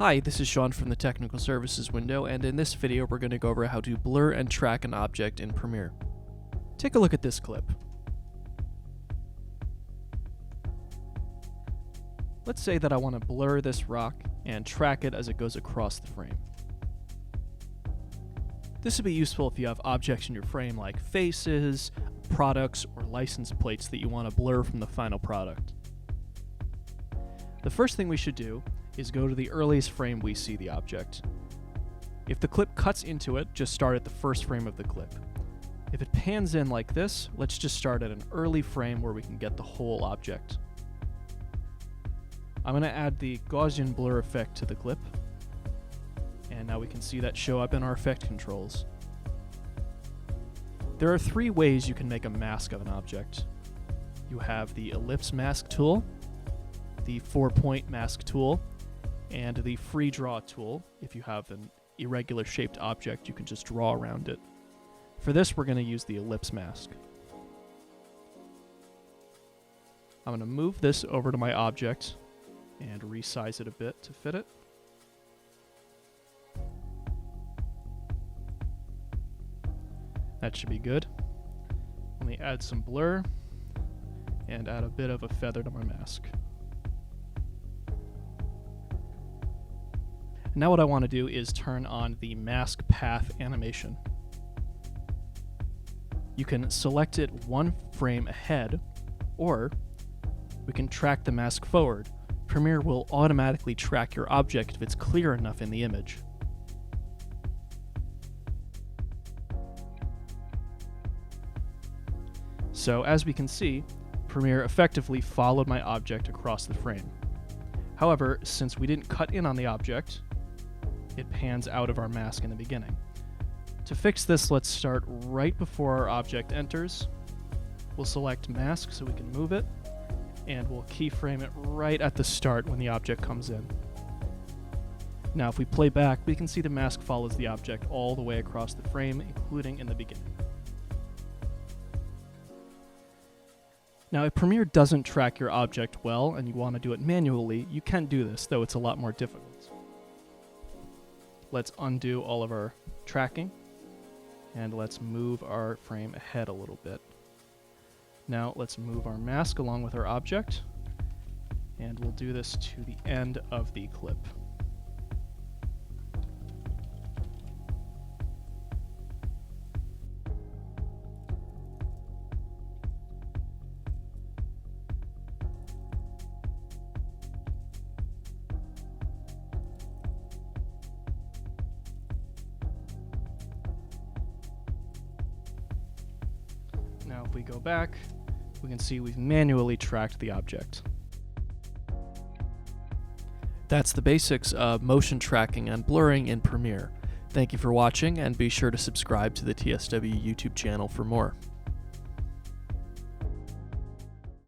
Hi, this is Sean from the Technical Services window, and in this video we're going to go over how to blur and track an object in Premiere. Take a look at this clip. Let's say that I want to blur this rock and track it as it goes across the frame. This would be useful if you have objects in your frame like faces, products, or license plates that you want to blur from the final product. The first thing we should do is go to the earliest frame we see the object. If the clip cuts into it, just start at the first frame of the clip. If it pans in like this, let's just start at an early frame where we can get the whole object. I'm going to add the Gaussian blur effect to the clip, and now we can see that show up in our effect controls. There are three ways you can make a mask of an object. You have the Ellipse mask tool, the 4-point mask tool, and the free draw tool. If you have an irregular shaped object, you can just draw around it. For this, we're going to use the ellipse mask. I'm going to move this over to my object and resize it a bit to fit it. That should be good. Let me add some blur and add a bit of a feather to my mask. Now what I want to do is turn on the mask path animation. You can select it one frame ahead, or we can track the mask forward. Premiere will automatically track your object if it's clear enough in the image. So as we can see, Premiere effectively followed my object across the frame. However, since we didn't cut in on the object, it pans out of our mask in the beginning. To fix this, let's start right before our object enters. We'll select mask so we can move it, and we'll keyframe it right at the start when the object comes in. Now if we play back, we can see the mask follows the object all the way across the frame, including in the beginning. Now, if Premiere doesn't track your object well and you want to do it manually, you can do this, though it's a lot more difficult. Let's undo all of our tracking, and let's move our frame ahead a little bit. Now let's move our mask along with our object, and we'll do this to the end of the clip. Now if we go back, we can see we've manually tracked the object. That's the basics of motion tracking and blurring in Premiere. Thank you for watching, and be sure to subscribe to the TSW YouTube channel for more.